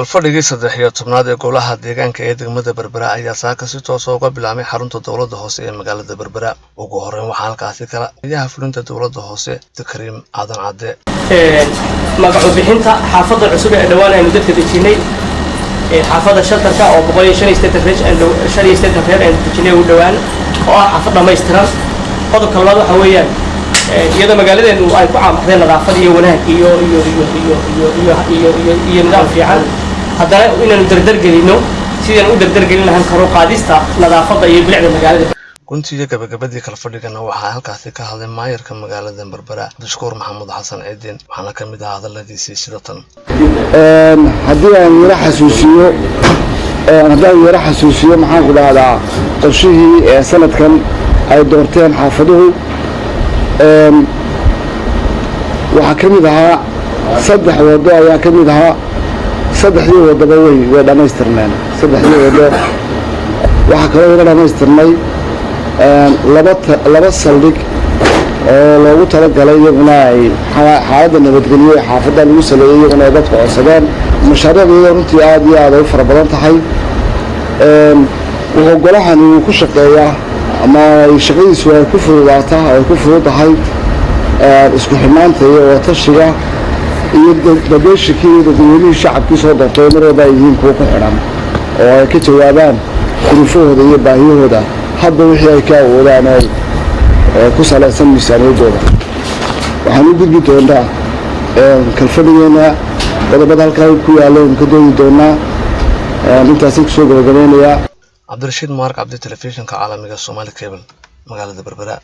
kalfadhigii 13aad ee golaha deegaanka ee degmada Berbera ayaa saaka si toos ah uga bilaabmay xarunta dawladda hoose ee magaalada Berbera. Ugu horreyn waxaa halkaasi kala idaha fulinta dawladda hoose Karim Aadan Cadde magacu bixinta xaafadda cusub ee dhawaan aynu dadka dejinay xaafadda shaltarka oo 165 reer aynu dejinay u dhawaan oo ah xaafad dhammaystiran. qodobka labaad waxa weeyaan iyada magaaladeenu ay ku caamaxday nadaafad iyo wanaag iyo nidaam fiican haddana inaanu dardargelino sidaan u dardargelin lahayn karo qaadista nadaafadda iyo bilicda magaalada. kuntiga gabagabadii kalfadhigana waxaa halkaasi ka hadlay maayarka magaalada Berbera Dashkuur Maxamuud Xasan Ciidin waxaana ka mid ah hadaladiisii sida tan haddii aan yara xasuusiyo maxaan ku dhahdaa qorshihii sanadkan ay doorteen xaafaduhu waxaa ka mid ahaa 3 wado ayaa ka mid ahaa 3 wadaba way dhammaystirneen 3 wado waxaa kaloo ila dhammaystirnay laba saldhig oo loogu talagalay iyaguna ay xaaladda nabadgelyo ee xaafadda lagu saleeyay iyaguna ay dadka codsadeen mashaariicdeeda runtii aad iyo aad ay u fara badan tahay wuxuu golahani uu ku shaqeeyaa ama shaqadiisu ay ku fududaataa ay ku fududahay isku xirnaanta iyo watashiga iyo dadweyshikii dadweynihii shacabkii soo doortay mar walba ay yihiin kuwa ku xidhan oo ay ka jawaabaan duruufahooda iyo baahiyahooda hadba wixii ay ka awoodaan oo ku salaysan miisaaniyaddooda. waxaan u gudbi doonaa kalfadhigeena qodobada halkaa ku yaaleen ka doodi doonaa intaasay kusoo gabagabeynayaa. Cabdirashiid Mark Cabdi Telefishinka Caalamiga Somali Cable magaalada Berbera.